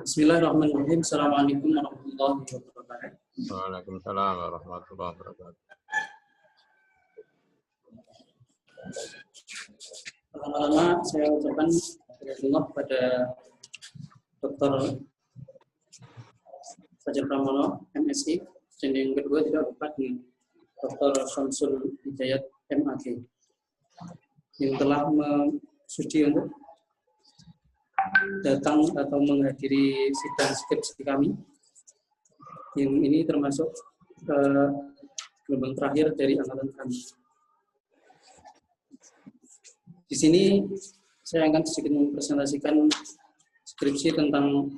Bismillahirrahmanirrahim. Assalamualaikum warahmatullahi wabarakatuh. Waalaikumsalam warahmatullahi wabarakatuh. Pertama-tama saya ucapkan terima kepada Dr. Fajar Pramono, MSI, dan yang kedua tidak lupa dengan Dr. Syamsul Hidayat, MAG, yang telah sudi untuk datang atau menghadiri sidang skripsi kami. Yang ini termasuk gelombang terakhir dari angkatan kami. Di sini saya akan sedikit mempresentasikan skripsi tentang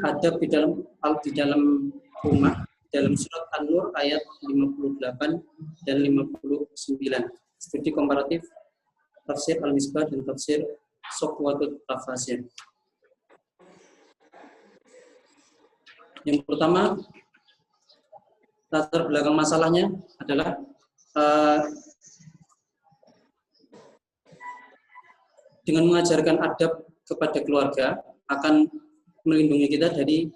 adab di dalam rumah, dalam surat An-Nur ayat 58 dan 59. Studi komparatif tafsir Al-Misbah dan tafsir Sofwatut Tafasir. Yang pertama, latar belakang masalahnya adalah dengan mengajarkan adab kepada keluarga akan melindungi kita dari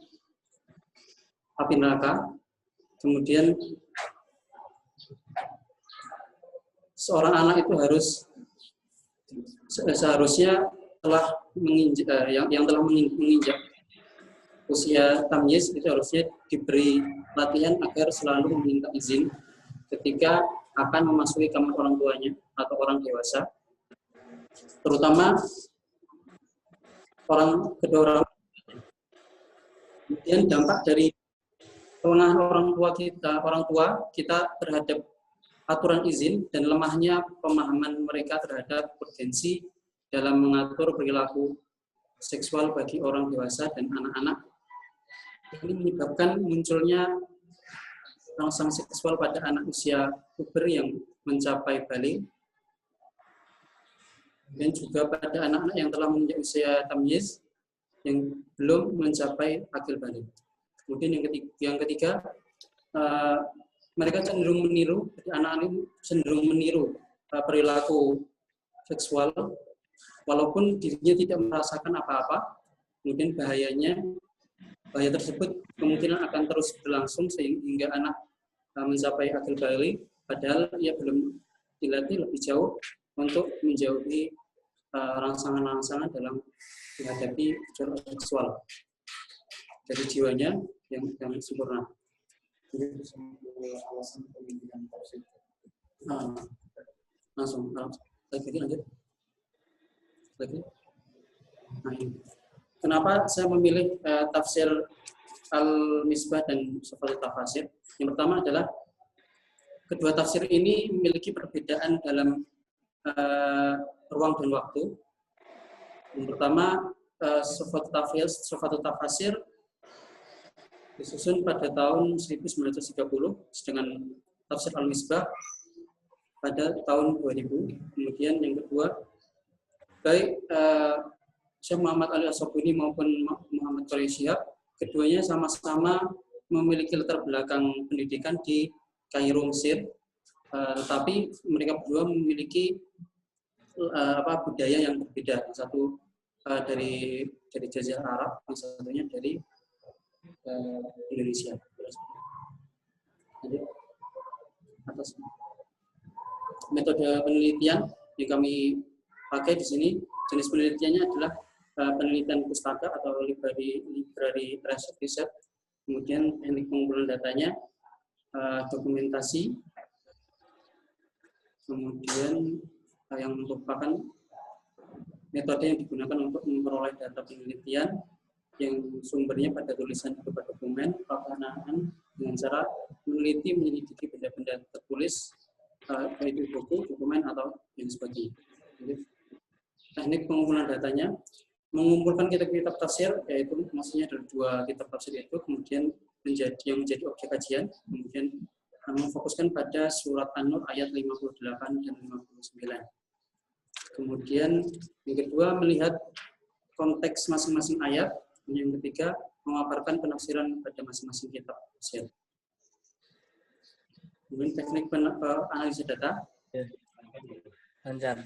api neraka. Kemudian seorang anak itu seharusnya telah menginjak usia tamyiz itu harusnya diberi latihan agar selalu meminta izin ketika akan memasuki kamar orang tuanya atau orang dewasa, terutama kedua orang. Kemudian dampak dari kewenangan orang tua kita terhadap aturan izin dan lemahnya pemahaman mereka terhadap urgensi dalam mengatur perilaku seksual bagi orang dewasa dan anak-anak. Ini menyebabkan munculnya rangsang seksual pada anak usia puber yang mencapai balik, dan juga pada anak-anak yang telah menginjak usia tamyiz yang belum mencapai akil balik. Kemudian yang ketiga, mereka cenderung meniru, anak-anak ini cenderung meniru perilaku seksual walaupun dirinya tidak merasakan apa-apa. Kemudian bahaya tersebut kemungkinan akan terus berlangsung sehingga anak mencapai akil balik, padahal ia belum dilatih lebih jauh untuk menjauhi rangsangan-rangsangan dalam menghadapi gejolak seksual dari jiwanya yang sempurna. Langsung lanjut. Kenapa saya memilih tafsir Al-Misbah dan Sofwatut Tafasir? Yang pertama adalah kedua tafsir ini memiliki perbedaan dalam ruang dan waktu. Yang pertama, Sofwatut Tafasir disusun pada tahun 1930, sedangkan tafsir Al-Misbah pada tahun 2000. Kemudian yang kedua, baik Syekh Muhammad Ali As-Sabuni maupun Muhammad Quraish Shihab, keduanya sama-sama memiliki latar belakang pendidikan di Kairo, Mesir, tetapi mereka berdua memiliki budaya yang berbeda. Yang satu dari Jazirah Arab, yang satunya dari Indonesia. Jadi, atas metode penelitian yang kami pakai di sini, jenis penelitiannya adalah penelitian pustaka atau library research, kemudian teknik pengumpulan datanya, dokumentasi, kemudian yang merupakan metode yang digunakan untuk memperoleh data penelitian yang sumbernya pada tulisan berupa dokumen, pelaksanaan dengan cara meneliti menyelidiki benda-benda tertulis, baik itu buku, dokumen atau yang sebagainya. Jadi, teknik pengumpulan datanya, mengumpulkan kitab-kitab tafsir, yaitu maksudnya ada dua kitab tafsir itu, kemudian menjadi objek kajian, kemudian memfokuskan pada surat An-Nur ayat 58 dan 59. Kemudian yang kedua melihat konteks masing-masing ayat, yang ketiga memaparkan penafsiran pada masing-masing kitab tafsir. Kemudian teknik analisa data. Lancar.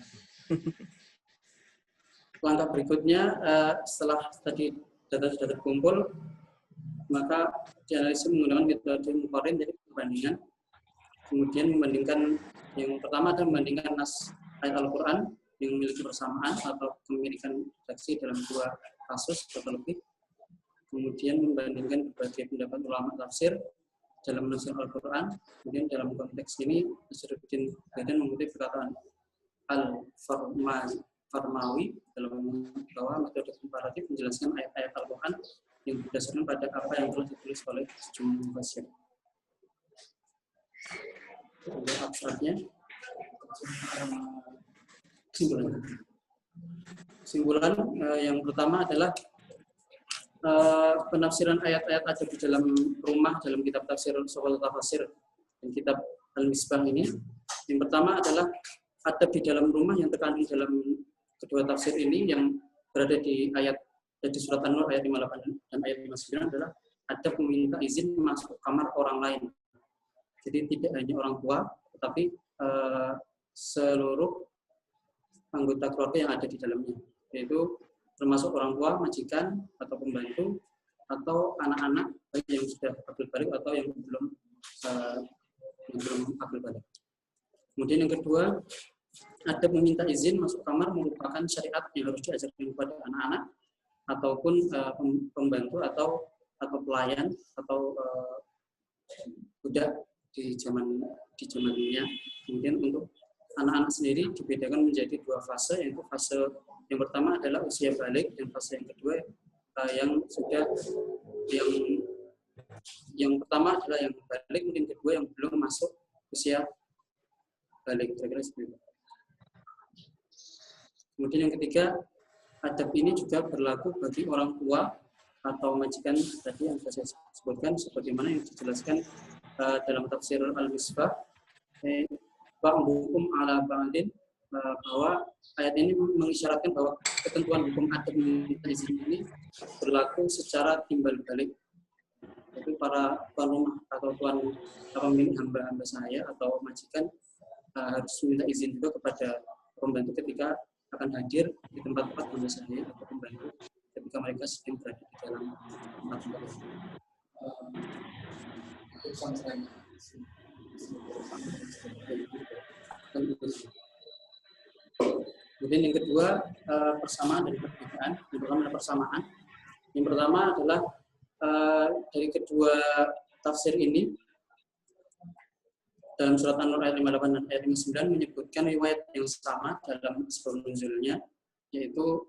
langkah berikutnya setelah tadi data sudah terkumpul, maka dianalisis menggunakan metode muqarrin, jadi perbandingan. Kemudian membandingkan, yang pertama adalah membandingkan nas ayat Al-Quran yang memiliki persamaan atau kemirikan redaksi dalam dua kasus atau lebih. Kemudian membandingkan berbagai pendapat ulama tafsir dalam menafsir Al-Quran. Kemudian dalam konteks ini Nasiruddin Ghaidan mengutip perkataan Al-Farmawi dalam bahwa metode komparatif menjelaskan ayat-ayat Al-Quran yang berdasarkan pada apa yang telah ditulis oleh sejumlah mufassir. Untuk abstraknya, kesimpulan yang pertama adalah penafsiran ayat-ayat ada di dalam rumah dalam kitab tafsir Soal Tafsir dan kitab Al-Misbah ini. Yang pertama adalah adab di dalam rumah yang terkandung dalam kedua tafsir ini yang berada di ayat di surat An-Nur ayat 58 dan ayat 59 adalah adab meminta izin masuk kamar orang lain. Jadi tidak hanya orang tua, tetapi seluruh anggota keluarga yang ada di dalamnya, yaitu termasuk orang tua, majikan, atau pembantu, atau anak-anak baik yang sudah akil balik atau yang belum akil balik. Kemudian yang kedua, adab meminta izin masuk kamar merupakan syariat yang harus diajarkan kepada anak-anak ataupun pembantu atau pelayan atau budak di zamannya. Kemudian untuk anak-anak sendiri dibedakan menjadi dua fase, yaitu fase yang pertama adalah usia balik dan fase yang kedua yang pertama adalah yang balik, kemudian kedua yang belum masuk usia balik, kira-kira seperti itu. Kemudian yang ketiga, adab ini juga berlaku bagi orang tua atau majikan tadi yang saya sebutkan, sebagaimana yang dijelaskan dalam tafsir Al-Misbah hukum ala ba'din, bahwa ayat ini mengisyaratkan bahwa ketentuan hukum adab meminta izin ini berlaku secara timbal balik. Jadi para tuan rumah atau tuan pemilik hamba-hamba saya atau majikan harus minta izin juga kepada pembantu ketika akan hadir di tempat-tempat hamba saya atau pembantu ketika mereka sedang berada di dalam tempat-tempat itu. Kemudian yang kedua, persamaan dan perbedaan. Yang pertama adalah persamaan. Yang pertama adalah dari kedua tafsir ini dalam surat An-Nur ayat 58 dan ayat 59 menyebutkan riwayat yang sama dalam sebelum nuzulnya, yaitu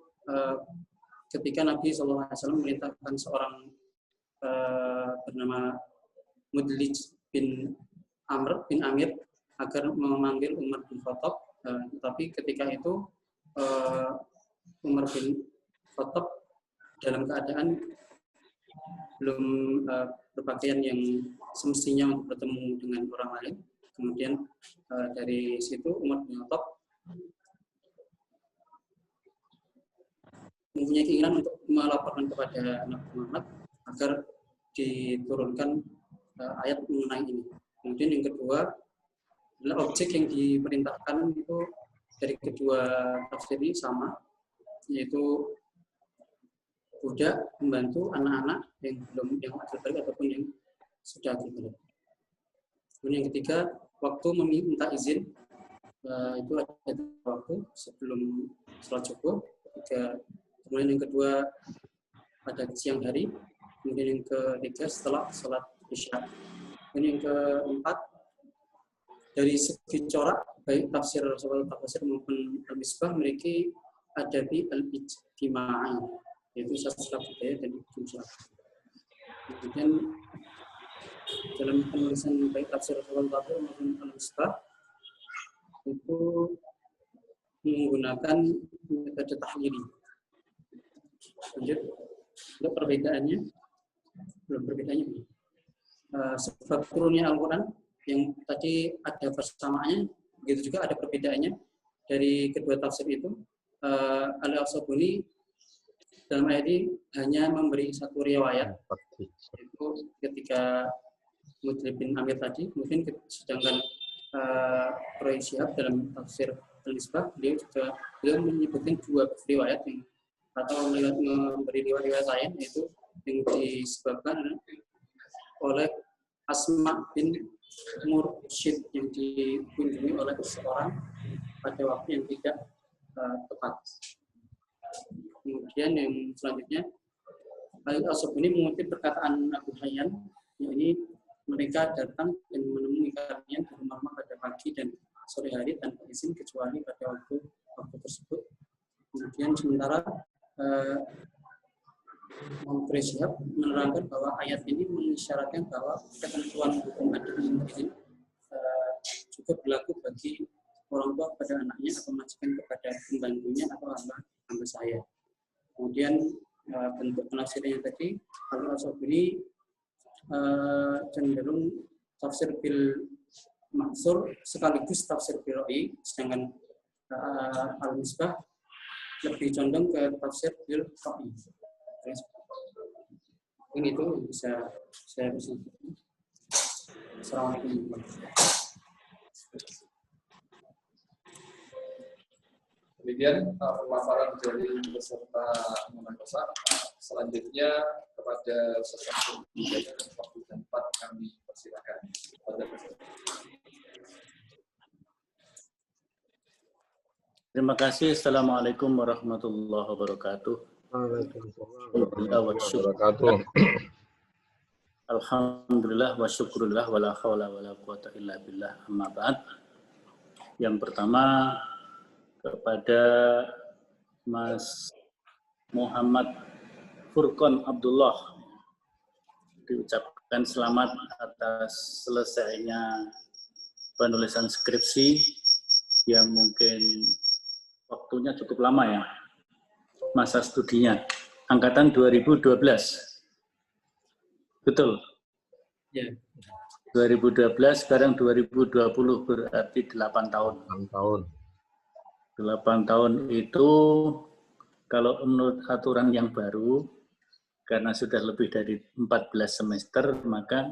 ketika Nabi SAW memerintahkan seorang bernama Mudlij bin Amir agar memanggil Umar bin Khattab, tetapi ketika itu Umar bin Khattab dalam keadaan belum berpakaian yang semestinya untuk bertemu dengan orang lain. Kemudian dari situ Umar bin Khattab mempunyai keinginan untuk melaporkan kepada Nabi Muhammad agar diturunkan ayat mengenai ini. Kemudian yang kedua adalah objek yang diperintahkan itu dari kedua tafsir ini sama, yaitu budak, pembantu, anak-anak yang belum akil balik ataupun yang sudah akil balik. Kemudian yang ketiga, waktu meminta izin itu ada waktu sebelum sholat subuh. Kemudian yang kedua pada siang hari. Kemudian yang ketiga setelah sholat isya. Dan yang keempat, dari segi corak baik tafsir Soal Tafsir maupun Al-Misbah memiliki adabi al-ijtimai, yaitu sastra budaya dan unsur. Kemudian dalam penulisan baik tafsir Soal Tafsir maupun Al-Misbah itu menggunakan metode tahlili. Lanjut, untuk perbedaannya, sebab turunnya Al-Quran yang tadi ada persamaannya, begitu juga ada perbedaannya dari kedua tafsir itu. Al-Asabuni dalam ayat ini hanya memberi satu riwayat, yaitu ketika Mudlij bin Amir tadi. Kemudian sedangkan Quraish Shihab dalam tafsir Al-Misbah, beliau menyebutkan 2 riwayat yang atau memberi riwayat lain, yaitu yang disebabkan oleh Asma bin Mursyid yang dikunjungi oleh seseorang pada waktu yang tidak tepat. Kemudian yang selanjutnya, Al-Asabuni mengutip perkataan Abu Hayyan, yakni mereka datang dan menemui kalian di rumah pada pagi dan sore hari tanpa izin kecuali pada waktu tersebut. Kemudian sementara Muhammad Syihab menerangkan bahwa ayat ini mengisyaratkan bahwa ketentuan hukum adil ini juga berlaku bagi orang tua pada anaknya atau majikan kepada pembantunya atau hamba saya. Kemudian bentuk penafsirannya tadi, Al-Asabuni cenderung tafsir bil maksur sekaligus tafsir bil ra'i, sedangkan Al-Misbah lebih condong ke tafsir bil ra'i. Ini itu bisa saya sampaikan. Assalamualaikum. Demikian pemaparan dari peserta munakasyah. Selanjutnya kepada peserta waktu dan tempat kami persilakan. Terima kasih. Assalamualaikum warahmatullahi wabarakatuh. Alhamdulillah wa syukurillah wa la hawla wa la quwata illa billah, amma ba'd. Yang pertama, kepada Mas Muhammad Furqon Abdullah diucapkan selamat atas selesainya penulisan skripsi yang mungkin waktunya cukup lama ya, masa studinya, angkatan 2012. Betul? Ya. 2012, sekarang 2020, berarti 8 tahun. 8 tahun itu, kalau menurut aturan yang baru, karena sudah lebih dari 14 semester, maka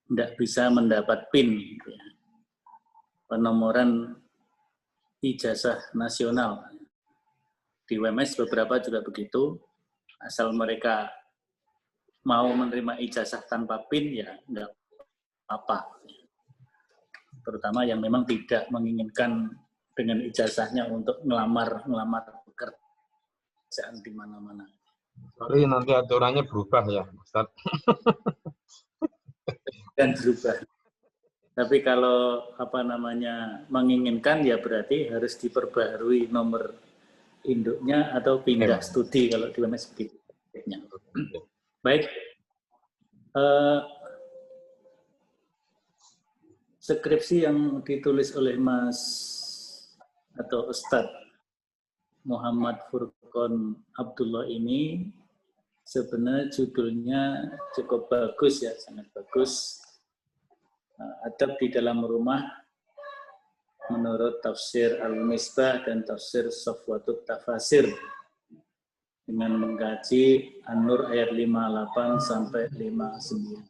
tidak bisa mendapat PIN, penomoran ijazah nasional. Di WMS beberapa juga begitu, asal mereka mau menerima ijazah tanpa PIN, ya enggak apa. Terutama yang memang tidak menginginkan dengan ijazahnya untuk ngelamar pekerjaan di mana-mana. Sorry, nanti aturannya berubah ya, Ustaz. Dan berubah. Tapi kalau menginginkan, ya berarti harus diperbarui nomor induknya atau pindah studi kalau di WMS begitu. Baik. Skripsi yang ditulis oleh Mas atau Ustadz Muhammad Furqon Abdullah ini sebenarnya judulnya cukup bagus ya, sangat bagus. Adab di dalam rumah menurut tafsir Al-Misbah dan tafsir Safwatut Tafasir, dengan mengkaji An-Nur ayat 58 sampai 59.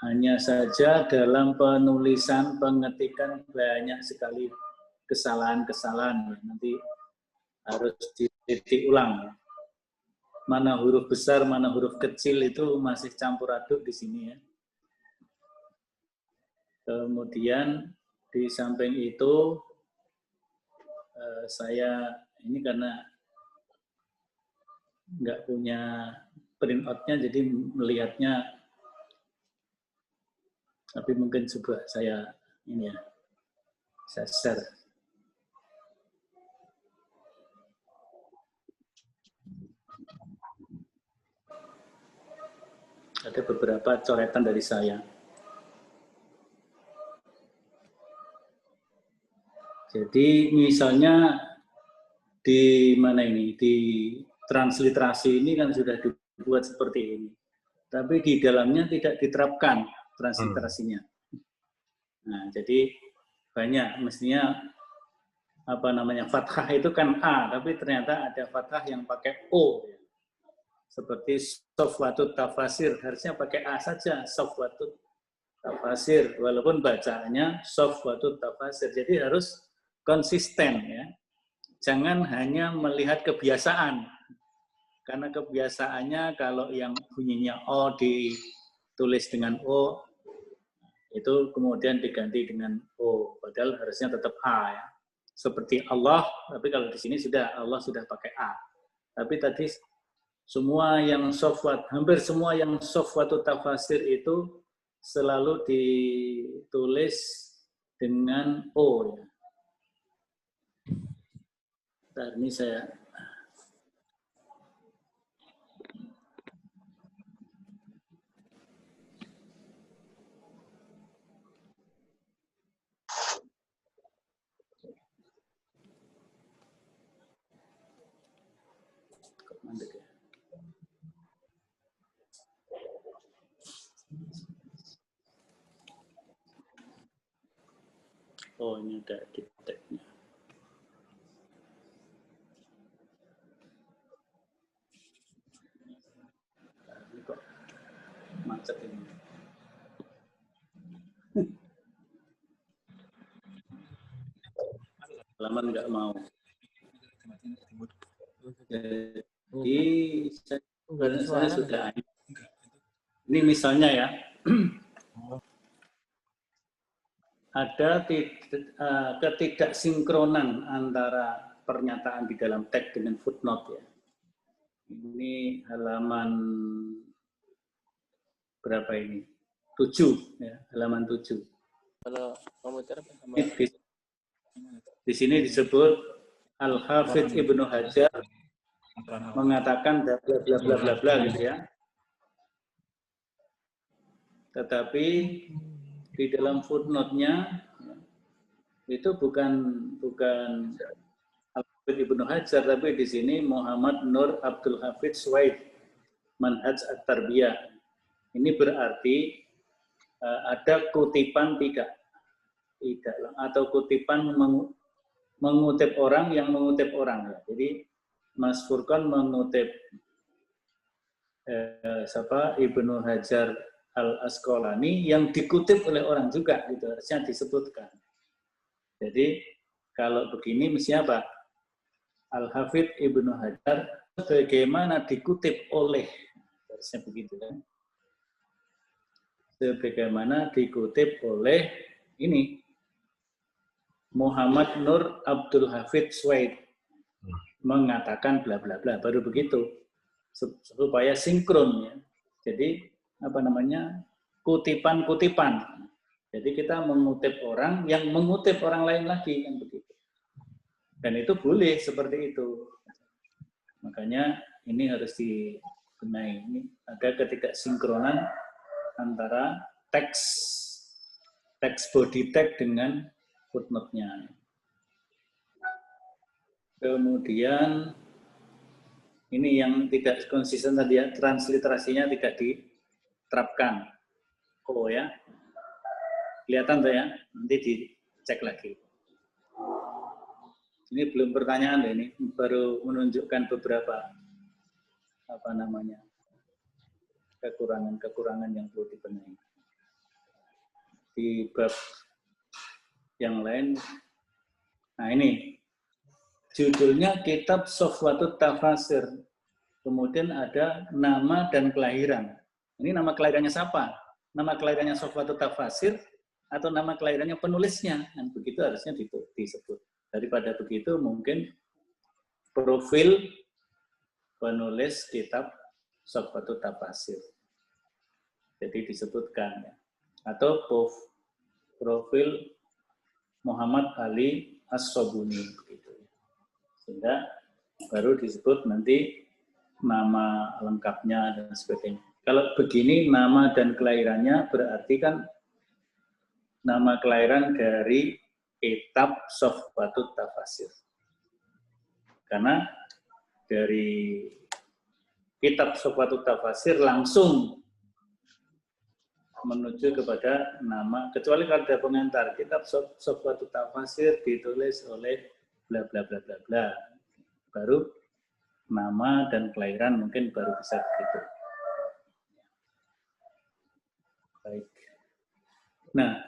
Hanya saja dalam penulisan pengetikan banyak sekali kesalahan-kesalahan, nanti harus diteliti ulang. Mana huruf besar, mana huruf kecil itu masih campur aduk di sini ya. Kemudian di samping itu saya ini karena nggak punya print-out-nya, jadi melihatnya, tapi mungkin coba saya ini ya, saya share. Ada beberapa coretan dari saya. Jadi misalnya di mana ini, di transliterasi ini kan sudah dibuat seperti ini, tapi di dalamnya tidak diterapkan transliterasinya. Nah, jadi banyak mestinya fathah itu kan A, tapi ternyata ada fathah yang pakai O. Seperti Safwatut Tafasir, harusnya pakai A saja, Safwatut tafasir, walaupun bacaannya Sofwatut Tafasir. Jadi harus konsisten ya. Jangan hanya melihat kebiasaan. Karena kebiasaannya kalau yang bunyinya O ditulis dengan O, itu kemudian diganti dengan O. Padahal harusnya tetap A ya. Seperti Allah, tapi kalau di sini Allah sudah pakai A. Tapi tadi semua yang Sofwat, hampir semua yang Sofwatut Tafasir itu selalu ditulis dengan O ya. Nah, ini saya mandek ya. Oh, ini ada deteknya. Ini kok macet ini. Halaman nggak mau. Jadi saya sudah. Ini misalnya ya. Ada ketidaksinkronan antara pernyataan di dalam teks dengan footnote ya. Ini halaman berapa ini? 7 ya, halaman 7. Kalau komputer Di sini disebut Al-Hafidz Ibnu Hajar mengatakan bla bla bla bla bla gitu ya. Tetapi di dalam footnote-nya itu bukan Al-Hafidz Ibnu Hajar, tapi di sini Muhammad Nur Abdul Hafidz Suwaid Manhaj At-Tarbiyah. Ini berarti ada kutipan tidak atau kutipan mengutip orang yang mengutip orang. Jadi Mas Furqan mengutip Ibnu Hajar Al-Asqalani yang dikutip oleh orang juga, gitu harusnya disebutkan. Jadi kalau begini mesti apa? Al-Hafidz Ibnu Hajar bagaimana dikutip oleh, harusnya begitu kan? Sebagaimana dikutip oleh ini Muhammad Nur Abdul Hafidz Suwaid mengatakan bla bla bla, baru begitu supaya sinkron ya. Jadi apa namanya, kutipan-kutipan. Jadi kita mengutip orang yang mengutip orang lain lagi kan begitu. Dan itu boleh seperti itu. Makanya ini harus dibenahi. Ini ada ketidaksinkronan antara teks body tag dengan footnote-nya. Kemudian ini yang tidak konsisten tadi ya, transliterasinya tidak diterapkan. Oh ya, kelihatan tuh ya, nanti dicek lagi. Ini belum pertanyaan deh, ini baru menunjukkan beberapa apa namanya kekurangan yang perlu dibenahi. Di bab yang lain, nah ini judulnya Kitab Sofwatut Tafasir. Kemudian ada nama dan kelahiran. Ini nama kelahirannya siapa? Nama kelahirannya Sofwatut Tafasir atau nama kelahirannya penulisnya? Dan begitu harusnya disebut. Daripada begitu mungkin profil penulis kitab Sofwatut Tafasir. Jadi disebutkan ya. Atau profil Muhammad Ali As-Sobuni begitu. Sehingga baru disebut nanti nama lengkapnya dan sebagainya. Kalau begini nama dan kelahirannya berarti kan nama kelahiran dari kitab Sofwatut Tafasir. Karena dari kitab Sofwatut Tafasir langsung menuju kepada nama, kecuali kalau ada pengantar, kitab Sofwatut Tafasir ditulis oleh bla bla bla bla bla. Baru nama dan kelahiran mungkin baru bisa begitu. Baik. Nah,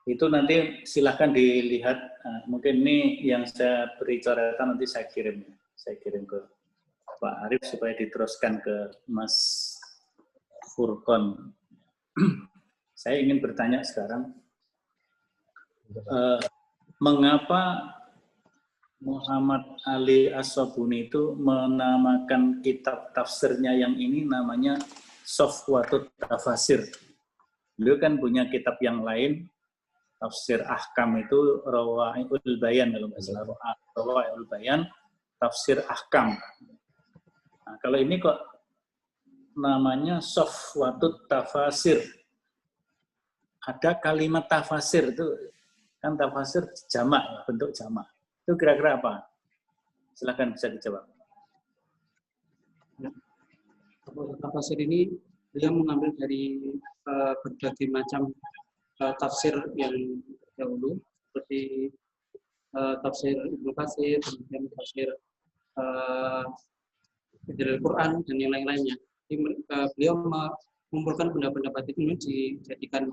itu nanti silahkan dilihat. Nah, mungkin ini yang saya beri coretan nanti saya kirim ke Pak Arif supaya diteruskan ke Mas Furqon. Saya ingin bertanya sekarang, mengapa Muhammad Ali As-Sabuni itu menamakan kitab tafsirnya yang ini namanya Safwatut Tafasir? Beliau kan punya kitab yang lain, tafsir Ahkam itu Rawai'ul Bayan, kalau nggak salah Rawai'ul Bayan, tafsir Ahkam. Nah, kalau ini kok namanya Safwatut Tafasir. Ada kalimat tafasir itu kan tafasir jamak, bentuk jamak. Itu kira-kira apa? Silakan bisa dijawab. Tafsir ini dia mengambil dari berbagai macam tafsir yang dahulu, seperti tafsir Ibnu Katsir, kemudian tafsir Al-Quran dan yang lain-lainnya. Beliau mengumpulkan pendapat-pendapat itu dijadikan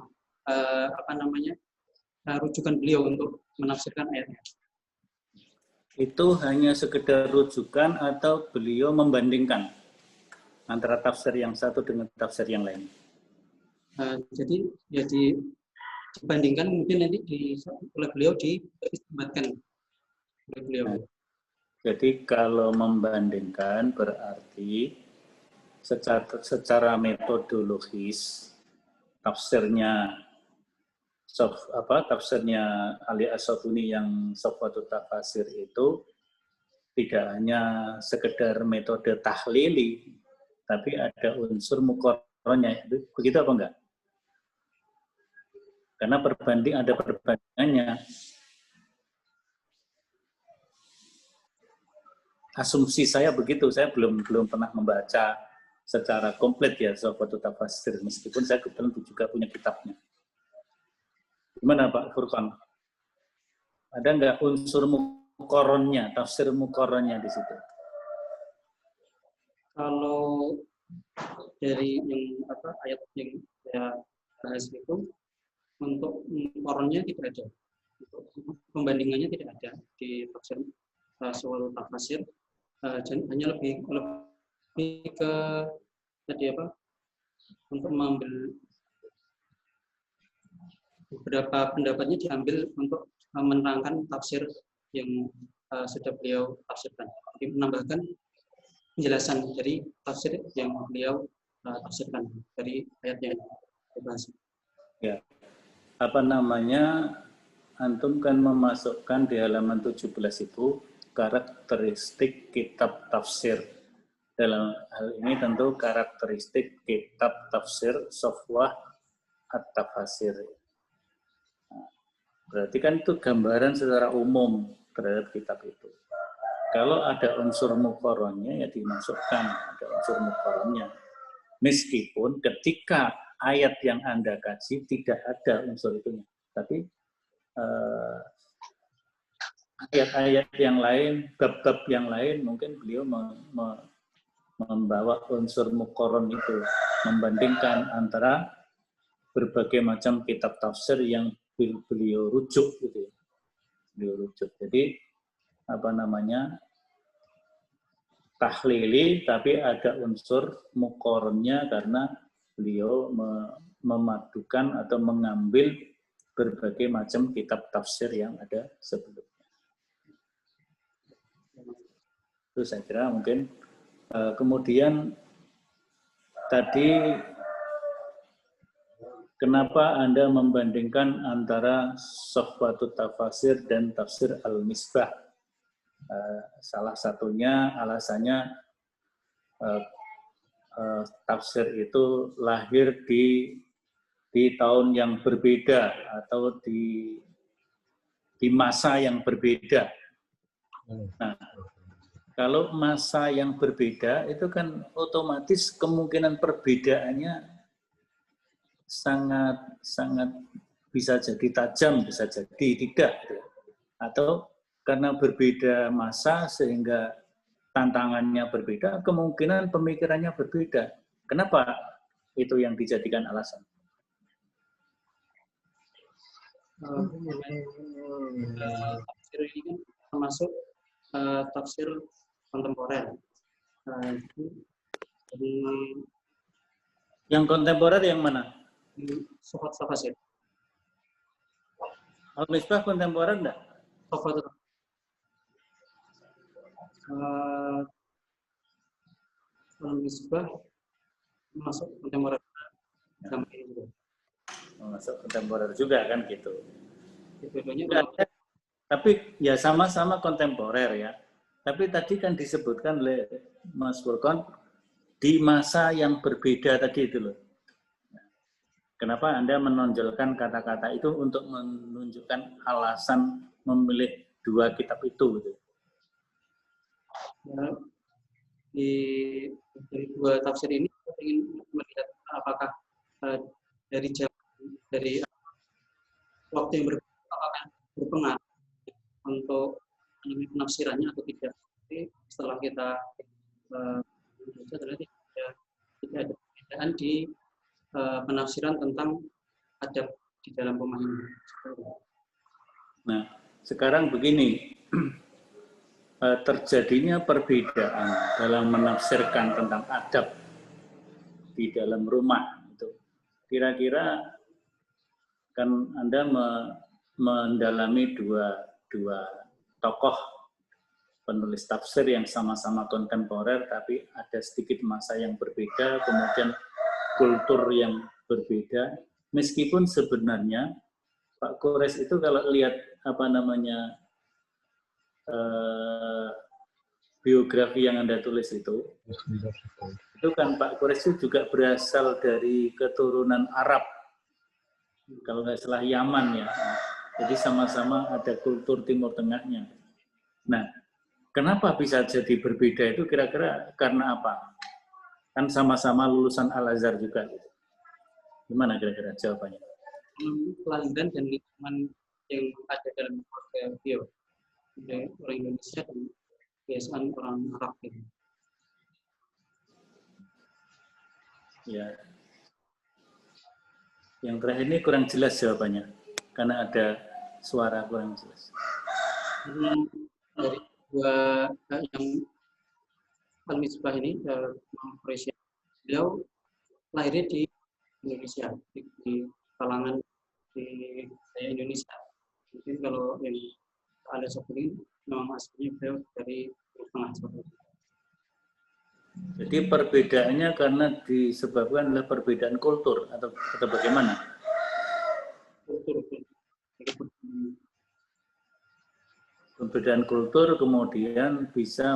rujukan beliau untuk menafsirkan ayatnya. Itu hanya sekedar rujukan atau beliau membandingkan antara tafsir yang satu dengan tafsir yang lain? Jadi ya dibandingkan, mungkin nanti oleh beliau diistimbatkan oleh beliau. Jadi kalau membandingkan berarti secara metodologis tafsirnya Ali As-Sabuni yang Safwatut Tafasir itu tidak hanya sekedar metode tahlili, tapi ada unsur muqarrarnya. Begitu apa enggak? Karena ada perbandingannya. Asumsi saya begitu, saya belum pernah membaca secara komplit ya Safwatut Tafasir, meskipun saya kebetulan juga punya kitabnya. Gimana Pak Furqan? Ada nggak unsur muqarrarnya, tafsir muqarrarnya di situ? Kalau dari ayat yang saya bahas itu, untuk muqarrarnya tidak ada, pembandingannya tidak ada di tafsir Safwatut Tafasir, hanya lebih ke tadi untuk mengambil beberapa pendapatnya diambil untuk menerangkan tafsir yang sudah beliau tafsirkan. Jadi menambahkan penjelasan dari tafsir yang beliau tafsirkan dari ayat yang dibahas. Ya. Antum kan memasukkan di halaman 17 itu karakteristik kitab tafsir. Dalam hal ini tentu karakteristik kitab tafsir Safwah At-Tafasir. Berarti kan itu gambaran secara umum terhadap kitab itu. Kalau ada unsur muqarrarnya ya dimasukkan, ada unsur muqarrarnya. Meskipun ketika ayat yang Anda kaji tidak ada unsur itu. Tapi ayat-ayat yang lain, bab-bab yang lain mungkin beliau membawa unsur muqarrar itu, membandingkan antara berbagai macam kitab tafsir yang beliau rujuk gitu ya. Beliau rujuk. Jadi tahlili tapi ada unsur muqarrarnya karena beliau memadukan atau mengambil berbagai macam kitab tafsir yang ada sebelumnya. Itu saya kira mungkin. Kemudian tadi kenapa Anda membandingkan antara Safwatut Tafasir dan tafsir Al-Misbah? Salah satunya alasannya tafsir itu lahir di tahun yang berbeda atau di masa yang berbeda. Nah, kalau masa yang berbeda itu kan otomatis kemungkinan perbedaannya sangat bisa jadi tajam, bisa jadi tidak. Atau karena berbeda masa sehingga tantangannya berbeda, kemungkinan pemikirannya berbeda. Kenapa itu yang dijadikan alasan? tafsir ini kan termasuk tafsir kontemporer. Jadi Yang kontemporer yang mana? Sohbat Safasir. Al-Misbah kontemporer enggak? Sohbat Al-Misbah masuk kontemporer. Masuk kontemporer juga kan gitu. Bedanya Tapi ya sama-sama kontemporer ya. Tapi tadi kan disebutkan oleh Mas Furqon di masa yang berbeda tadi itu loh. Kenapa Anda menonjolkan kata-kata itu untuk menunjukkan alasan memilih dua kitab itu? Gitu. Ya, dari dua tafsir ini kita ingin melihat apakah dari waktu yang berbeda apakah berpengaruh untuk penafsirannya atau tidak. Jadi setelah kita membaca ternyata tidak ada perbedaan di penafsiran tentang adab di dalam pemahaman. Nah, sekarang begini, terjadinya perbedaan dalam menafsirkan tentang adab di dalam rumah. Itu kira-kira kan Anda mendalami dua tokoh penulis tafsir yang sama-sama kontemporer, tapi ada sedikit masa yang berbeda, kemudian kultur yang berbeda. Meskipun sebenarnya Pak Quraisy itu kalau lihat biografi yang Anda tulis itu kan Pak Quraisy juga berasal dari keturunan Arab, kalau nggak salah Yaman ya. Jadi sama-sama ada kultur Timur Tengahnya. Nah, kenapa bisa jadi berbeda itu kira-kira karena apa? Kan sama-sama lulusan Al-Azhar juga. Gimana kira-kira jawabannya? Kelahiran dan lingkungan yang ada dalam keluarga beliau. Orang Indonesia dan kebiasaan orang Arab. Ya. Yang terakhir ini kurang jelas jawabannya, karena ada suara kurang jelas. Dari dua yang Al-Misbah ini, Quraisy, beliau lahirnya di Indonesia, di kalangan di Indonesia. Mungkin kalau yang ada seperti ini, memang aslinya beliau dari Tengah Jawa. Jadi perbedaannya karena disebabkan oleh perbedaan kultur atau bagaimana? Kultur. Perbedaan kultur kemudian bisa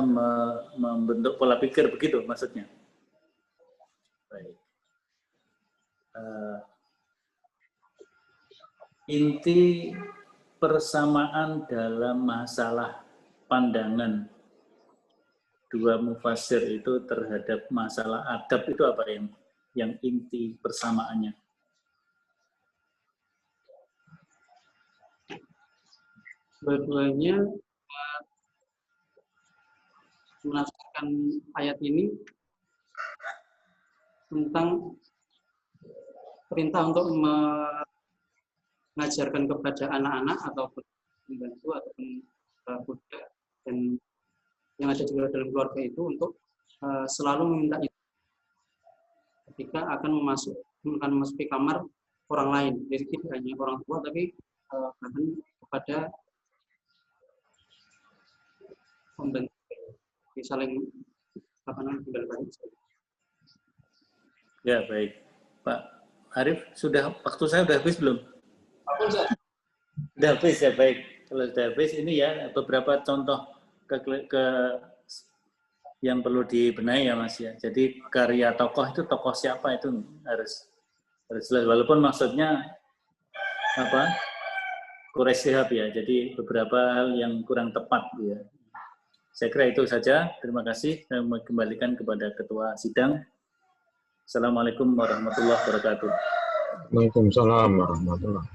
membentuk pola pikir, begitu maksudnya? Baik. Inti persamaan dalam masalah pandangan dua mufassir itu terhadap masalah adab itu apa yang inti persamaannya? Dua-duanya menafsirkan ayat ini tentang perintah untuk mengajarkan kepada anak-anak ataupun pembantu ataupun budak dan yang ada juga dalam keluarga itu untuk selalu meminta itu ketika akan memasuki kamar orang lain. Jadi tidak hanya orang tua tapi bahkan kepada pembantu, saling balik. Ya baik, Pak Arif, waktu saya sudah habis belum? Sudah habis ya, baik. Kalau sudah habis ini ya beberapa contoh ke yang perlu dibenahi ya Mas ya. Jadi karya tokoh itu tokoh siapa itu harus jelas. Walaupun maksudnya Quraisy Shihab ya. Jadi beberapa hal yang kurang tepat ya. Saya kira itu saja. Terima kasih. Saya kembalikan kepada Ketua Sidang. Assalamualaikum warahmatullahi wabarakatuh. Waalaikumsalam warahmatullahi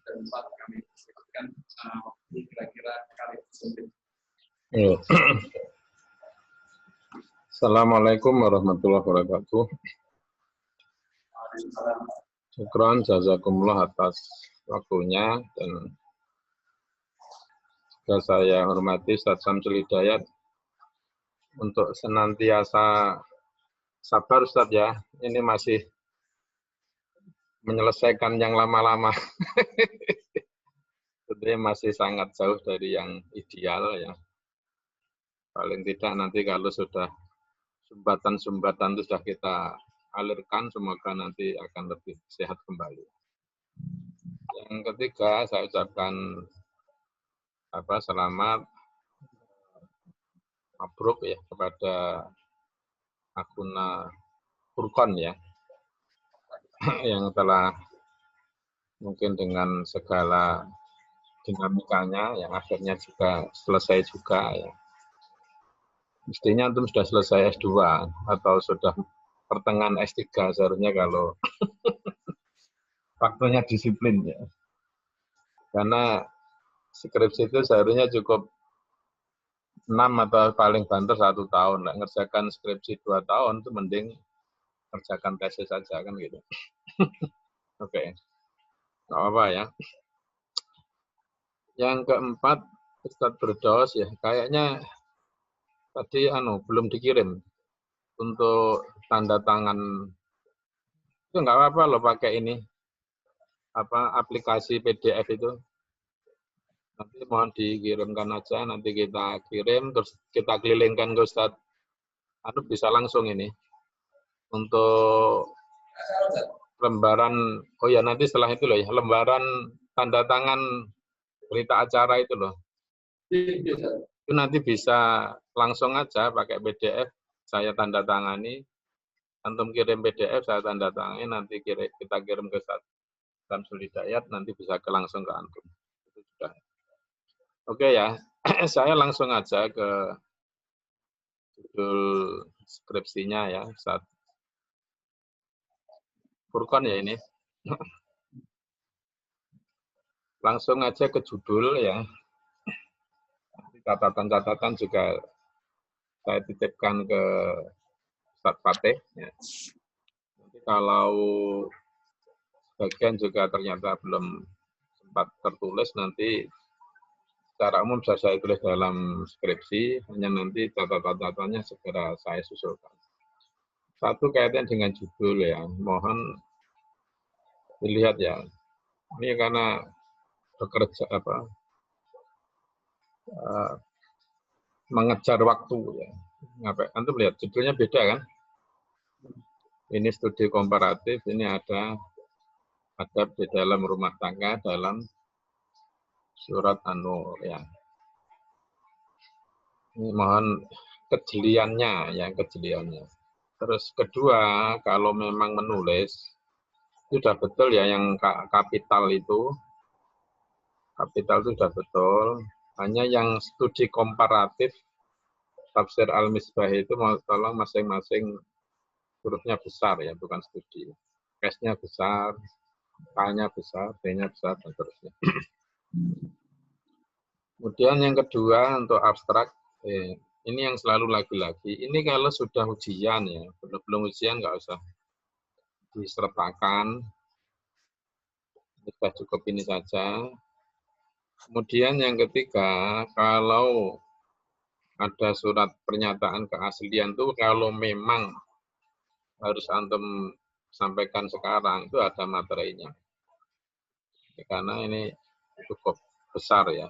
dan 4 kami persilakan kira-kira kali tersebut. Assalamualaikum warahmatullahi wabarakatuh. Syukran jazakumullah atas waktunya, dan juga saya hormati Ustaz Syamsul Hidayat untuk senantiasa sabar Ustaz ya. Ini masih menyelesaikan yang lama-lama. Tentunya masih sangat jauh dari yang ideal ya. Paling tidak nanti kalau sudah sumbatan-sumbatan itu sudah kita alirkan, semoga nanti akan lebih sehat kembali. Yang ketiga, saya ucapkan selamat mabruk ya kepada Akuna Furqan ya, yang telah mungkin dengan segala dinamikanya yang akhirnya juga selesai juga ya. Mestinya antum sudah selesai S2 atau sudah pertengahan S3 seharusnya kalau waktunya disiplin ya. Karena skripsi itu seharusnya cukup 6 atau paling banter 1 tahun. Nah, ngerjakan skripsi 2 tahun itu mending kerjakan tesis saja kan gitu. Oke. Nggak apa ya. Yang keempat, Ustadz Firdaus ya, kayaknya tadi belum dikirim untuk tanda tangan. Itu nggak apa-apa loh pakai ini aplikasi PDF itu. Nanti mohon dikirimkan aja, nanti kita kirim terus kita kelilingkan ke Ustadz. Bisa langsung ini untuk lembaran. Oh ya, nanti setelah itu loh ya, lembaran tanda tangan berita acara itu loh. Itu nanti bisa langsung aja pakai PDF, saya tanda tangani, antum kirim PDF, saya tanda tangani, nanti kita kirim ke Ustaz Syamsul Hidayat, nanti bisa langsung ke antum. Itu sudah. Oke ya, saya langsung aja ke judul skripsinya ya, Ustaz Furqan ya ini. Langsung aja ke judul ya. Catatan-catatan juga saya titipkan ke Ustaz Fatih. Ya. Nanti kalau bagian juga ternyata belum sempat tertulis, nanti secara umum bisa saya tulis dalam skripsi, hanya nanti catatan-catatannya segera saya susulkan. Satu kaitan dengan judul ya, mohon dilihat ya. Ini karena bekerja mengejar waktu ya. Antum lihat judulnya beda kan? Ini studi komparatif, ini ada adab di dalam rumah tangga dalam surat An-Nur ya. Ini mohon kejeliannya ya, kejeliannya. Terus kedua, kalau memang menulis itu sudah betul ya yang kapital itu sudah betul. Hanya yang studi komparatif tafsir Al-Misbah itu tolong masing-masing hurufnya besar ya, bukan studi. S-nya besar, K-nya besar, B-nya besar, dan seterusnya. Kemudian yang kedua untuk abstrak, ini yang selalu lagi-lagi. Ini kalau sudah ujian ya, belum ujian nggak usah disertakan. Sudah cukup ini saja. Kemudian yang ketiga, kalau ada surat pernyataan keaslian itu kalau memang harus antum sampaikan sekarang, itu ada materinya. Karena ini cukup besar ya.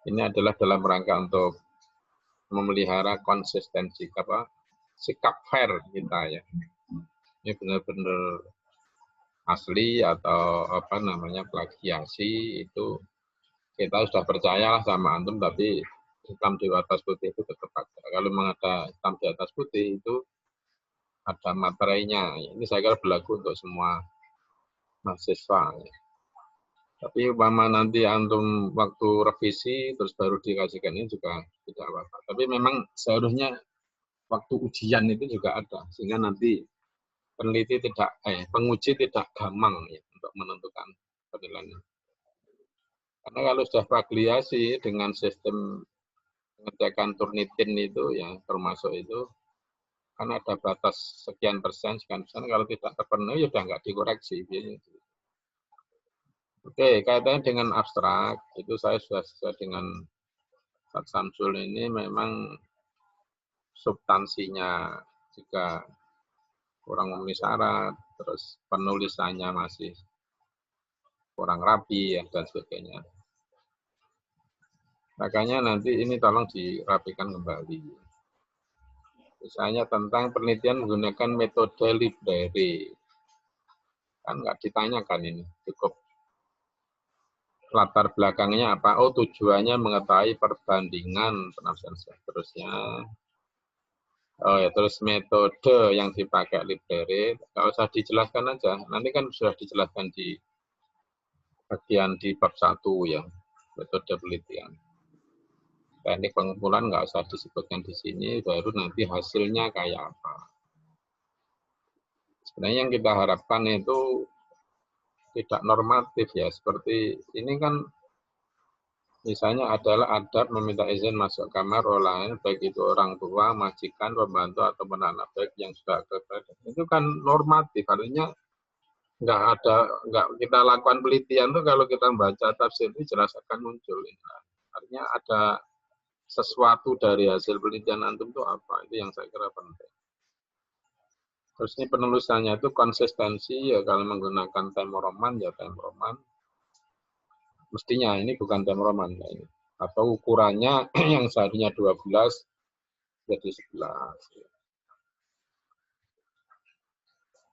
Ini adalah dalam rangka untuk memelihara konsistensi sikap fair kita ya. Ini benar-benar asli atau plagiasi, itu kita sudah percayalah sama antum, tapi hitam di atas putih itu tetap ada. Kalau memang ada hitam di atas putih itu ada materinya. Ini saya kira berlaku untuk semua mahasiswa. Tapi umpama nanti antum waktu revisi terus baru dikasihkan, ini juga tidak apa-apa. Tapi memang seharusnya waktu ujian itu juga ada, sehingga nanti penguji tidak gampang ya untuk menentukan penilaian. Karena kalau sudah plagiasi dengan sistem pengecekan turnitin itu ya termasuk itu kan ada batas sekian persen, kalau tidak terpenuhi ya udah nggak dikoreksi. Oke, kaitannya dengan abstrak itu saya sudah sesuai dengan Pak Samsul ini memang substansinya jika kurang memenuhi syarat, terus penulisannya masih kurang rapi ya dan sebagainya. Makanya nanti ini tolong dirapikan kembali. Misalnya tentang penelitian menggunakan metode library. Kan nggak ditanyakan ini, cukup latar belakangnya apa? Oh, tujuannya mengetahui perbandingan penafsiran seterusnya. Oh ya, terus metode yang dipakai library, nggak usah dijelaskan aja. Nanti kan sudah dijelaskan di bagian di bab 1 ya, metode penelitian. Teknik pengumpulan nggak usah disebutkan di sini, baru nanti hasilnya kayak apa. Sebenarnya yang kita harapkan itu tidak normatif ya, seperti ini kan misalnya adalah adab meminta izin masuk kamar orang lain, baik itu orang tua, majikan, pembantu, atau anak baik yang sudah kerja. Itu kan normatif, artinya nggak kita lakukan penelitian tuh kalau kita membaca tafsir ini jelas akan muncul. Artinya ada sesuatu dari hasil penelitian antum itu apa, itu yang saya kira penting. Terus ini penulisannya itu konsistensi ya, kalau menggunakan temoroman ya temoroman. Mestinya ini bukan temoroman ya ini. Atau ukurannya yang seharusnya 12 jadi 11.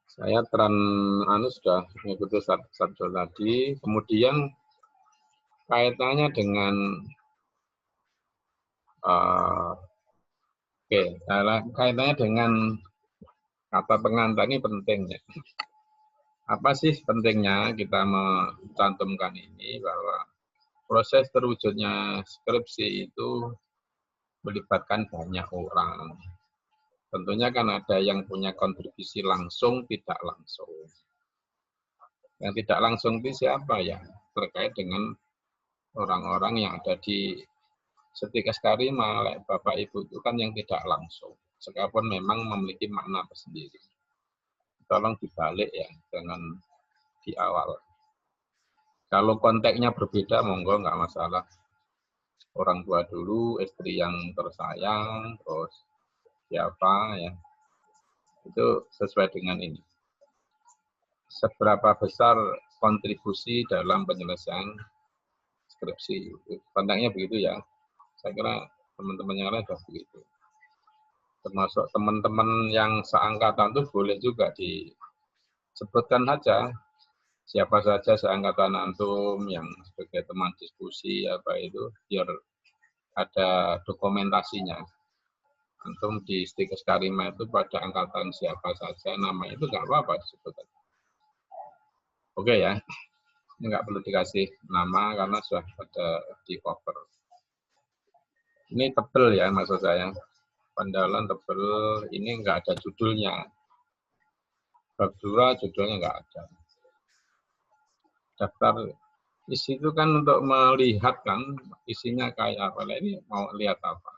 Saya sudah mengikuti satu tadi. Kemudian kaitannya dengan kaitannya dengan kata pengantar ini penting ya. Apa sih pentingnya kita mencantumkan ini bahwa proses terwujudnya skripsi itu melibatkan banyak orang. Tentunya kan ada yang punya kontribusi langsung, tidak langsung. Yang tidak langsung itu siapa ya? Terkait dengan orang-orang yang ada di Setika Karima, Bapak Ibu itu kan yang tidak langsung. Sekalipun memang memiliki makna tersendiri. Tolong dibalik ya, jangan di awal. Kalau konteksnya berbeda, monggo nggak masalah. Orang tua dulu, istri yang tersayang, terus siapa ya. Itu sesuai dengan ini. Seberapa besar kontribusi dalam penyelesaian skripsi. Konteksnya begitu ya. Saya kira teman-teman yang lain sudah begitu. Termasuk teman-teman yang seangkatan itu boleh juga disebutkan saja siapa saja seangkatan antum yang sebagai teman diskusi apa itu biar ada dokumentasinya. Antum di Setika Karima itu pada angkatan siapa saja nama itu nggak apa-apa disebutkan. Oke ya, ini nggak perlu dikasih nama karena sudah ada di cover. Ini tebel ya maksud saya. Pendalan tebel, ini nggak ada judulnya. Bab 2 judulnya nggak ada. Daftar isi itu kan untuk melihat kan isinya kayak apa. Ini mau lihat apa.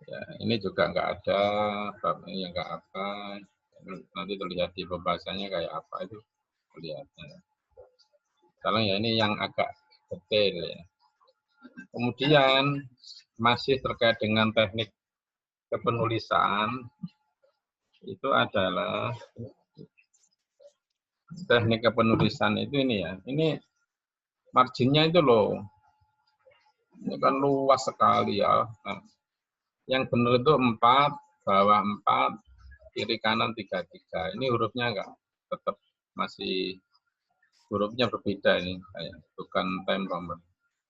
Ya, ini juga nggak ada, babnya nggak apa. Nanti terlihat di pembahasannya kayak apa itu kelihatannya. Kalau ya ini yang agak detail ya. Kemudian masih terkait dengan teknik kepenulisan itu adalah teknik kepenulisan itu ini ya. Ini marginnya itu loh. Ini kan luas sekali ya. Nah, yang benar itu 4, bawah 4, kiri kanan 3. Ini hurufnya enggak tetap masih hurufnya berbeda ini, bukan time roman.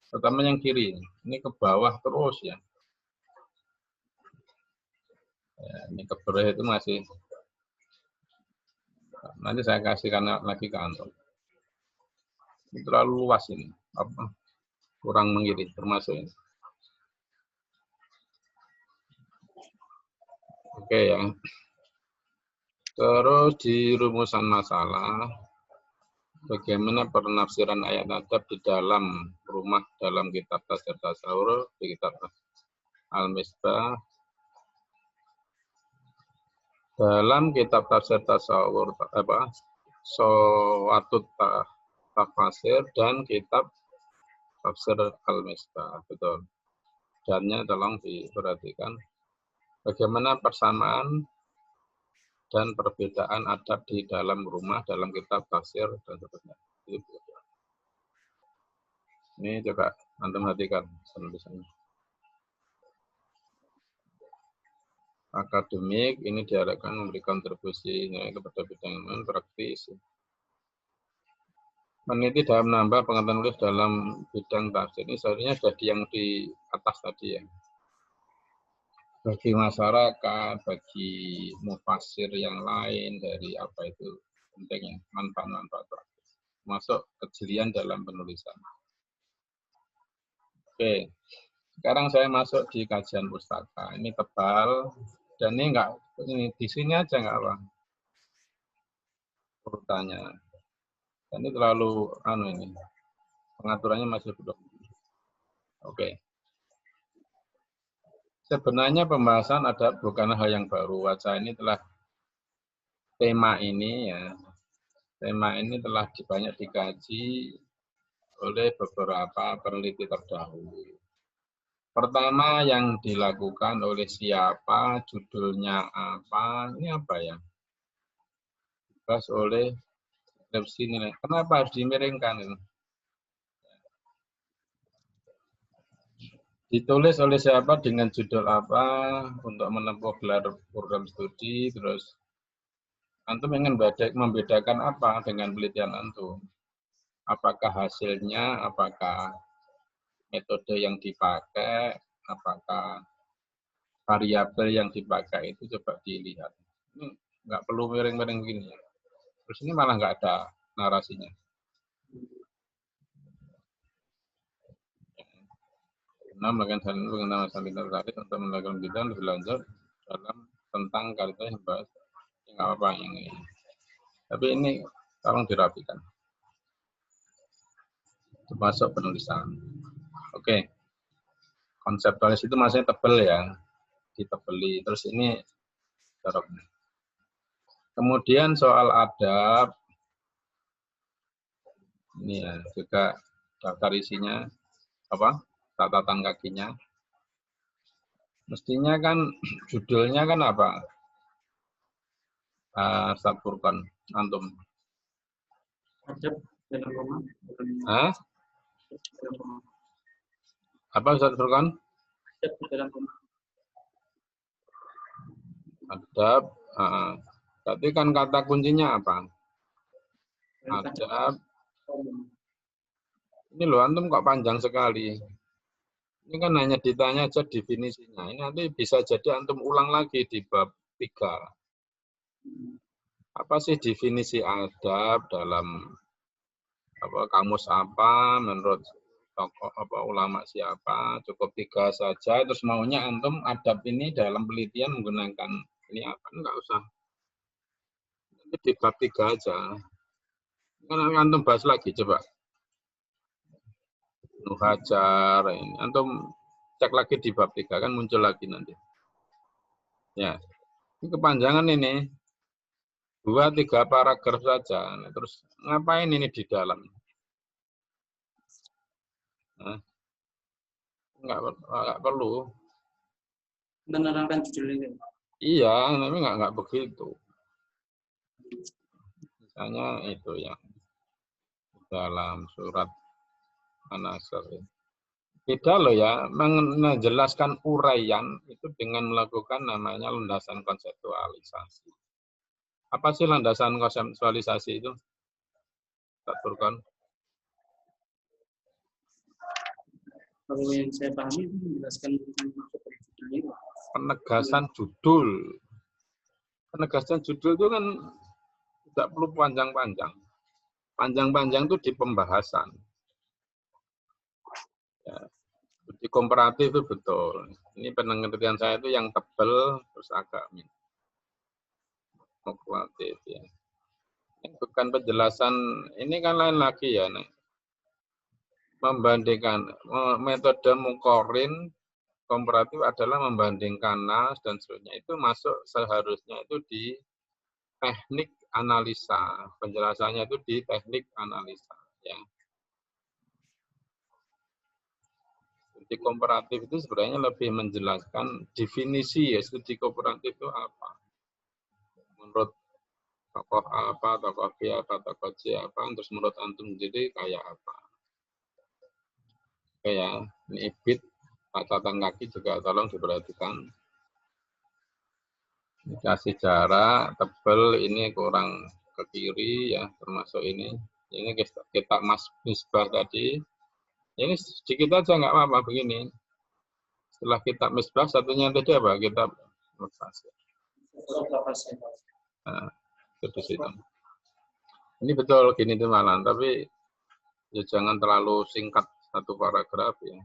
Terutama yang kiri, ini ke bawah terus ya. Ini ke bawah itu masih. Nanti saya kasihkan lagi ke antum. Ini terlalu luas ini, kurang mengirit termasuk ini. Oke ya. Terus di rumusan masalah bagaimana penafsiran ayat adab di dalam rumah dalam kitab Tafsir Tasawur, di kitab Al-Misbah. Dalam kitab Tafsir Tasawur Sawatut Tafsir dan kitab Tafsir Al-Misbah, betul. Dannya tolong diperhatikan. Bagaimana persamaan dan perbedaan adab di dalam rumah dalam kitab tafsir dan sebagainya. Ini coba antum perhatikan penulisannya. Akademik ini diharapkan memberi kontribusi kepada bidang praktis. Meneliti dalam menambah pengetahuan tulis dalam bidang tafsir ini seharusnya sudah yang di atas tadi ya. Bagi masyarakat, bagi mufasir yang lain dari apa itu pentingnya manfaat-manfaat praktis. Masuk kejelian dalam penulisan. Oke, sekarang saya masuk di kajian pustaka. Ini tebal dan ini enggak ini di sini aja enggak apa urutannya. Dan ini terlalu ini pengaturannya masih belum. Oke. Sebenarnya pembahasan adab bukan hal yang baru. Wajah ini telah tema ini ya. Tema ini telah banyak dikaji oleh beberapa peneliti terdahulu. Pertama yang dilakukan oleh siapa, judulnya apa, ini apa ya? Dibahas oleh sini. Kenapa harus dimiringkan itu? Ditulis oleh siapa, dengan judul apa, untuk menempuh gelar program studi, terus antum ingin membedakan apa dengan penelitian antum? Apakah hasilnya, apakah metode yang dipakai, apakah variabel yang dipakai itu coba dilihat. Ini nggak perlu miring-miring begini. Terus ini malah nggak ada narasinya. Nah, melakukan hal ini mengenai masalah tertarik untuk melakukan bidang lebih lanjut dalam tentang kaitan yang bahas yang apa yang ini. Tapi ini tolong dirapikan. Termasuk penulisan. Oke. Konseptualis itu maksudnya tebel ya. Ditebeli. Terus ini joroknya. Kemudian soal adab. Ini ya juga daftar isinya apa? Catatan kakinya. Mestinya kan judulnya kan apa? Ustaz Furqan, antum. Adab dalam rumah. Hah? Apa Ustaz Furqan? Adab dalam rumah. Adab. Tapi kan kata kuncinya apa? Adab. Ini loh, antum kok panjang sekali. Ini kan hanya ditanya aja definisinya. Ini nanti bisa jadi antum ulang lagi di bab 3. Apa sih definisi adab dalam apa kamus apa, menurut tokoh apa ulama siapa, cukup 3 saja. Terus maunya antum adab ini dalam penelitian menggunakan ini apa? Enggak usah. Ini di bab 3 aja. Kan antum bahas lagi coba. Hajar ini. Antum cek lagi di bab 3 kan muncul lagi nanti. Ya. Ini kepanjangan ini. 2-3 paragraf saja. Nah, terus ngapain ini di dalam? Nah, enggak perlu. Menerangkan judulnya. Iya, tapi enggak begitu. Misalnya itu yang dalam surat An-Nasr. Beda loh ya, menjelaskan uraian itu dengan melakukan namanya landasan konseptualisasi. Apa sih landasan konseptualisasi itu? Tak Furqan. Kalau yang saya pahami itu menjelaskan tentang maksud dari judulnya. Penegasan judul. Penegasan judul itu kan tidak perlu panjang-panjang. Panjang-panjang itu di pembahasan. Ya. Di komparatif itu betul. Ini penelitian saya itu yang tebal terus agak kualitatif ya. Bukan penjelasan, ini kan lain lagi ya, Nek. Membandingkan metode mukorin komparatif adalah membandingkan nas dan seterusnya. Itu masuk seharusnya itu di teknik analisa. Penjelasannya itu di teknik analisa. Ya. Studi komparatif itu sebenarnya lebih menjelaskan definisi ya, studi komparatif itu apa. Menurut tokoh apa, tokoh B apa, tokoh C apa, terus menurut antum sendiri kayak apa. Oke ya, ini ibit, catatan kaki juga tolong diperhatikan. Dikasih jarak, tebel, ini kurang ke kiri ya, termasuk ini. Ini kita misbah tadi. Ini sedikit aja nggak apa-apa begini. Setelah kitab misbah, satunya tadi apa? Kitab mufasir. Nah, itu di situ. Ini betul gini tuh malah, tapi ya jangan terlalu singkat satu paragraf ya.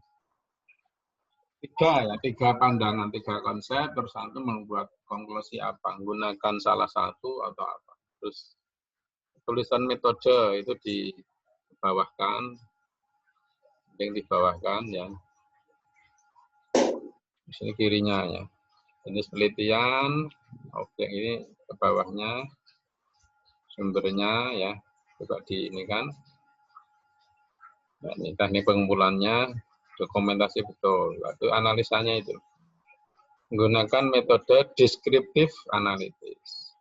Tiga pandangan, tiga konsep, terus antum membuat konklusi apa, menggunakan salah satu atau apa. Terus tulisan metode itu dibawahkan, yang dibawahkan ya. Di sini kirinya ya. Ini penelitian, objek ini ke bawahnya, sumbernya ya, coba di ini kan. Nah, ini teknik pengumpulannya, dokumentasi betul, itu analisanya itu. Menggunakan metode deskriptif analitis.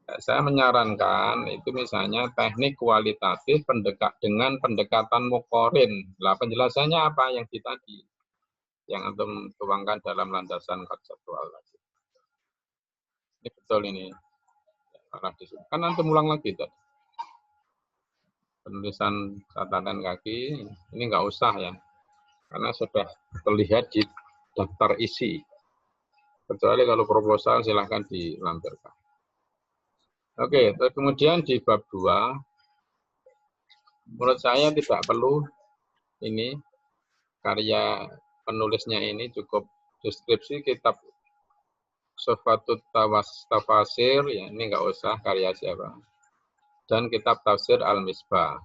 Nah, saya menyarankan itu misalnya teknik kualitatif dengan pendekatan mukorin. Lah penjelasannya apa yang tadi yang antum tuangkan dalam landasan konseptual tadi. Ini betul ini. Kan antum ulang lagi tadi. Penulisan catatan kaki ini nggak usah ya, karena sudah terlihat di daftar isi. Kecuali kalau proposal silahkan dilampirkan. Oke, kemudian di bab 2, menurut saya tidak perlu ini karya penulisnya ini, cukup deskripsi kitab Sofatut Tafasir, ya ini nggak usah karya siapa. Dan kitab Tafsir Al-Misbah.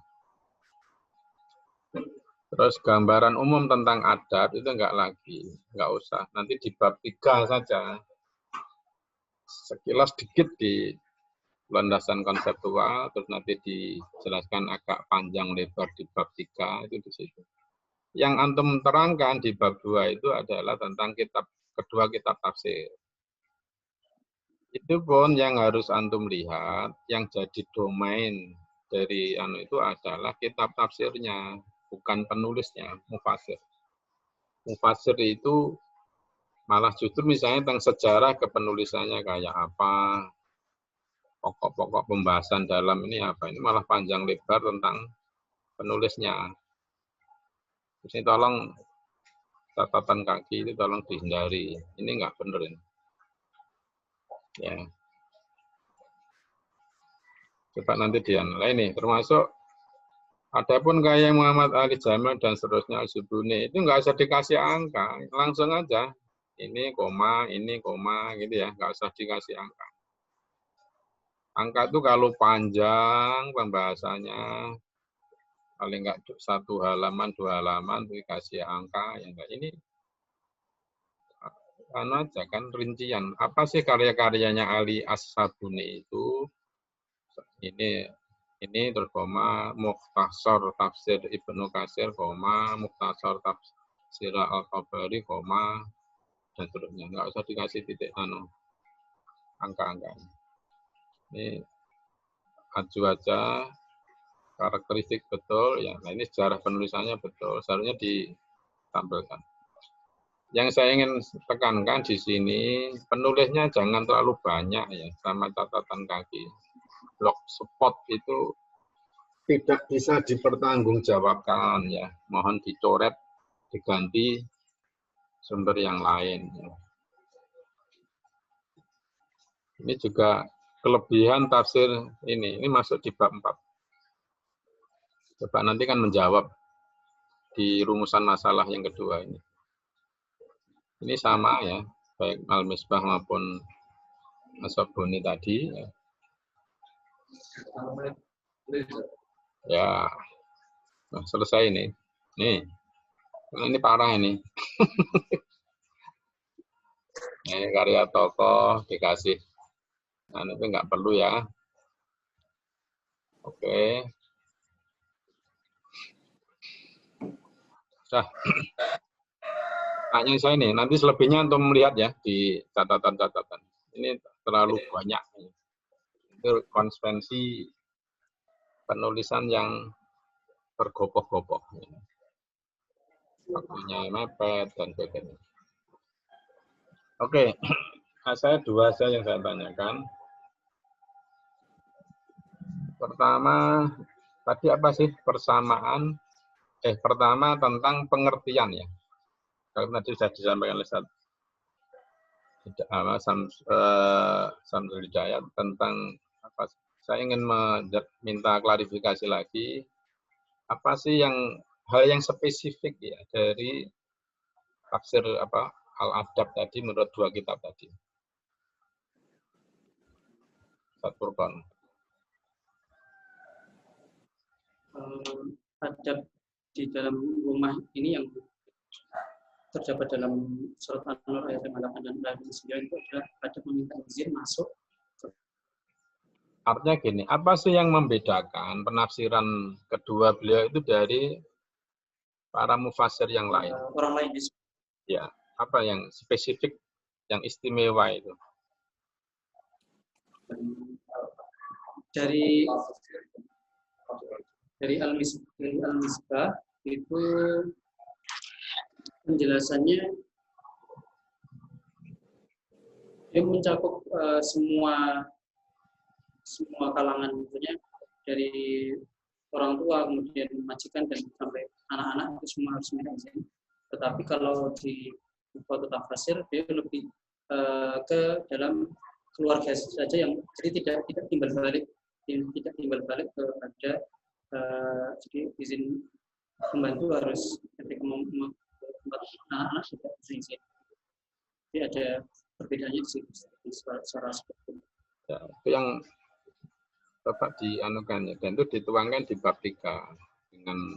Terus gambaran umum tentang adat itu nggak usah. Nanti di bab 3 saja. Sekilas dikit di landasan konseptual, terus nanti dijelaskan agak panjang lebar di bab 3 itu di situ. Yang antum terangkan di bab 2 itu adalah tentang kedua kitab tafsir. Itu pun yang harus antum lihat, yang jadi domain dari itu adalah kitab tafsirnya, bukan penulisnya, mufasir. Mufasir itu malah justru misalnya tentang sejarah kepenulisannya kayak apa, pokok-pokok pembahasan dalam ini apa, ini malah panjang lebar tentang penulisnya. Ini tolong catatan kaki itu tolong dihindari, ini nggak benar ini. Ya. Coba nanti dianalisa ini, termasuk adapun kayak Muhammad Ali Jamil dan seterusnya Al-Subuni itu nggak usah dikasih angka, langsung aja ini koma gitu ya, nggak usah dikasih angka. Angka itu kalau panjang pembahasannya paling nggak 1 halaman 2 halaman dikasih angka ya enggak, ini aja kan rincian apa sih karya-karyanya Ali As-Sabuni itu ini terus koma Mukhtasar Tafsir Ibnu Katsir koma Mukhtasar Tafsir Al-Tabari koma dan seterusnya, nggak usah dikasih titik angka-angka. Ini aju aja karakteristik betul ya. Nah ini sejarah penulisannya betul, seharusnya ditampilkan. Yang saya ingin tekankan di sini, penulisnya jangan terlalu banyak ya, sama catatan kaki. Blogspot itu tidak bisa dipertanggungjawabkan ya, mohon dicoret, diganti sumber yang lain. Ya. Ini juga kelebihan tafsir ini masuk di bab 4. Coba nanti kan menjawab di rumusan masalah yang kedua ini. Ini sama ya, baik Al-Misbah maupun As-Sabuni tadi. Ya. Ya, nah, selesai ini. Nih, ini parah ini. Ini karya tokoh dikasih. Nah, itu nggak perlu ya. Oke. Nah, tanya saya ini, nanti selebihnya untuk melihat ya di catatan-catatan. Ini terlalu banyak. Itu konvensi penulisan yang bergopoh-gopoh. Waktunya mepet dan sebagainya. Oke, saya dua saja yang saya tanyakan. Pertama, tadi apa sih persamaan? Pertama tentang pengertian ya. Kalau tadi sudah disampaikan oleh Samsul Hidayat tentang apa? Saya ingin minta klarifikasi lagi. Apa sih hal yang spesifik ya dari tafsir Al-Adab tadi menurut dua kitab tadi? Ustaz Furqan. Adab di dalam rumah ini yang terdapat dalam surat An-Nur ayat 8 dan ayat 9 itu adalah adab meminta izin masuk. Artinya gini, apa sih yang membedakan penafsiran kedua beliau itu dari para mufassir yang lain? Orang lain. Ya, apa yang spesifik, yang istimewa itu? Dari Al-Misbah itu penjelasannya dia mencakup semua kalangan, tentunya dari orang tua, kemudian majikan dan sampai anak-anak itu semua harus minta izin. Tetapi kalau di buku tafsir dia lebih ke dalam keluarga saja yang jadi tidak timbal balik kepada jadi izin pembantu harus ketika anak-anak tidak izin. Jadi ada perbedaannya di situ secara seperti itu. Ya, itu yang Bapak dianukan ya, dan itu dituangkan di bab 3 dengan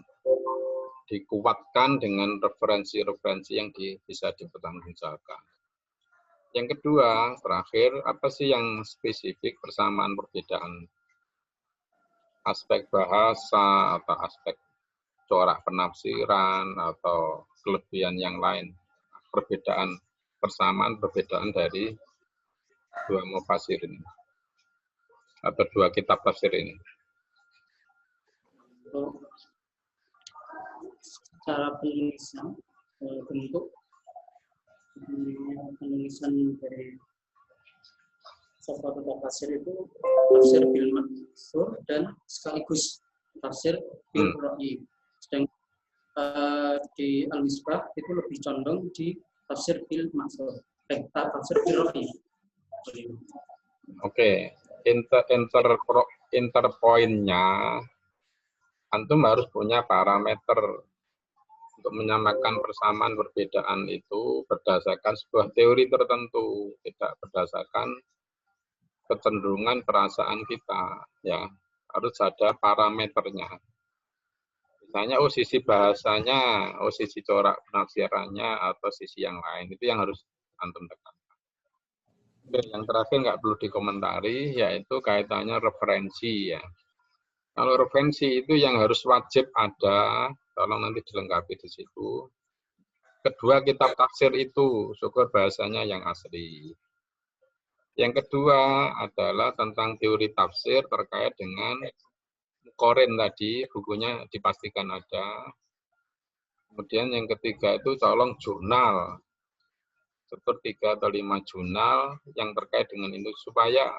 dikuatkan dengan referensi-referensi yang bisa dipertanggungjawabkan. Yang kedua, terakhir, apa sih yang spesifik persamaan perbedaan aspek bahasa atau aspek corak penafsiran atau kelebihan yang lain, perbedaan dari dua mufassir ini atau dua kitab tafsir ini? Secara penulisan, bentuk penulisan dari Safatul Tafsir itu tafsir bil maksur dan sekaligus tafsir bil ra'i. Sedangkan di Al-Misbah itu lebih condong di tafsir bil maksur, tafsir bil ra'i. Oke, interpointnya antum harus punya parameter untuk menyamakan persamaan perbedaan itu berdasarkan sebuah teori tertentu, tidak berdasarkan kecenderungan perasaan kita, ya harus ada parameternya. Misalnya, sisi bahasanya, sisi corak penafsirannya, atau sisi yang lain, itu yang harus antum tekankan. Oke, yang terakhir nggak perlu dikomentari, yaitu kaitannya referensi ya. Kalau referensi itu yang harus wajib ada, tolong nanti dilengkapi di situ. Kedua kitab tafsir itu, syukur bahasanya yang asli. Yang kedua adalah tentang teori tafsir terkait dengan Muqarrin tadi, bukunya dipastikan ada. Kemudian yang ketiga itu tolong jurnal, seperti 3 atau 5 jurnal yang terkait dengan itu, supaya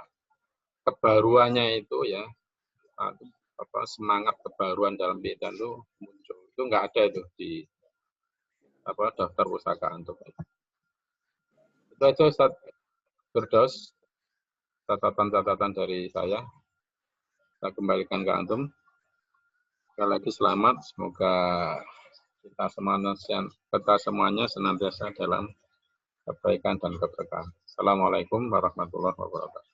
kebaruannya itu ya, semangat kebaruan dalam bidang itu muncul. Itu nggak ada itu di daftar pustaka antum. Itu aja Ustaz Firdaus, catatan-catatan dari saya. Saya kembalikan ke antum. Sekali lagi selamat, semoga kita semuanya senantiasa dalam kebaikan dan keberkahan. Assalamualaikum warahmatullahi wabarakatuh.